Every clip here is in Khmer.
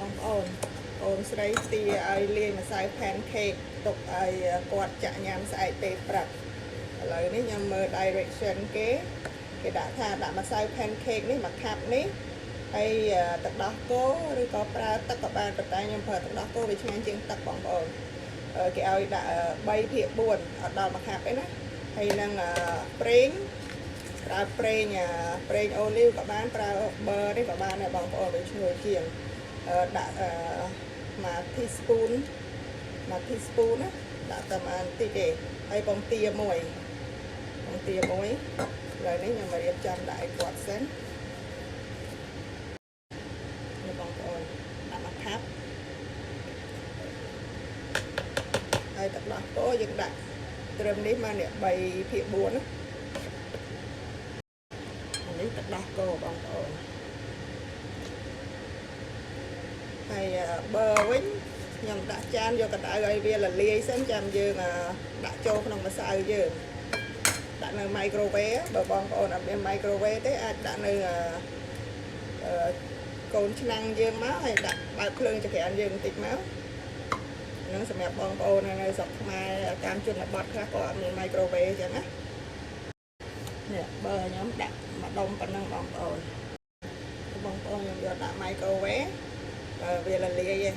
បងប្អូនអូនស្រីទីឲ្យលាយម្សៅ pancake ទុកឲ្យគាត់ចាក់ញ៉ាំស្អែកពេលព្រឹកឥឡូវនេះខ្ញុំមើល direction គេដាក់ថាដាក់ម្សៅ pancake នេះមួយខាប់នេះហើយទឹកដោះគោឬក៏ប្រើទឹកក៏បានប៉ុន្តែខ្ញុំប្រើទឹកដោះគោវាឆ្ងាញ់ជាងទឹកបងប្អូនគេឲ្យដាក់3/4អត់ដល់មួយខាប់ទេណាហើយនឹងប្រេងប្រើប្រេងអូលីវក៏បានប្រើប៊ឺនេះក៏បានដែរបងប្អូនវាឈ្ងុយជាងដាក់1 teaspoon ណាដាក់តែបានតិចទេហើយពងទាមួយឥឡូវនេះខ្ញុំមករៀបចំដាក់ឲ្យគាត់សិននេះបងប្អូនដាក់មួយខាប់ហើយទឹកដោះគោយើងដាក់ត្រឹមនេះមកនេះ3/4ណានេះទឹកដោះគោបងប្អូនហើយប៊ឺវិញខ្ញុំដាក់ចានយកកណ្ដៅឲ្យវាលាយសិនចាំយើងដាក់ចូលក្នុងម្សៅយើងដាក់នៅ microwave បើបងប្អូនអត់មាន microwave ទេអាចដាក់នៅកូនឆ្នាំងយើងមកហើយដាក់បើកភ្លើងចង្ក្រានយើងបន្តិចមកនឹងសម្រាប់បងប្អូននៅស្រុកខ្មែរតាមជនបទខ្លះក៏អត់មាន microwave អញ្ចឹងណានេះបើខ្ញុំដាក់មួយដុំប៉ុណ្ណឹងបងប្អូនខ្ញុំយកដាក់ microwave វាលាយឯង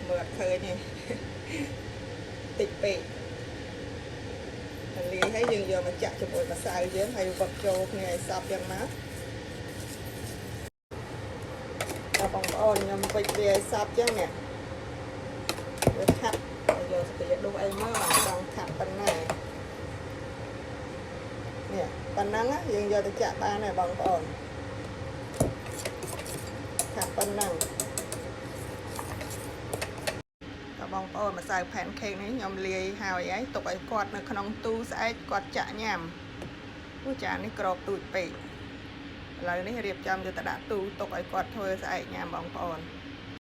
មើលអត់ឃើញទេតិចពេកលាយហើយយើងយកមកចាក់ជាមួយម្សៅយើងហើយវឹកចូលគ្នាឲ្យសព្វយ៉ាងណាដល់បងប្អូនខ្ញុំវិចវាឲ្យសព្វចឹងនេះវាខាប់យកស្ពាយដុសអីមកចង់ខាប់ប៉ុណ្ណានេះប៉ុណ្ណឹងយើងយកទៅចាក់បានហើយបងប្អូនខាប់ប៉ុណ្ណឹងបងប្អូនម្សៅ pancake នេះខ្ញុំលាយហើយហើយទុកឲ្យគាត់នៅក្នុងទូស្អែកគាត់ចាក់ញ៉ាំព្រោះចាននេះក្របទូចពេកឥឡូវនេះរៀបចំយកទៅដាក់ទូទុកឲ្យគាត់ធ្វើស្អែកញ៉ាំបងប្អូន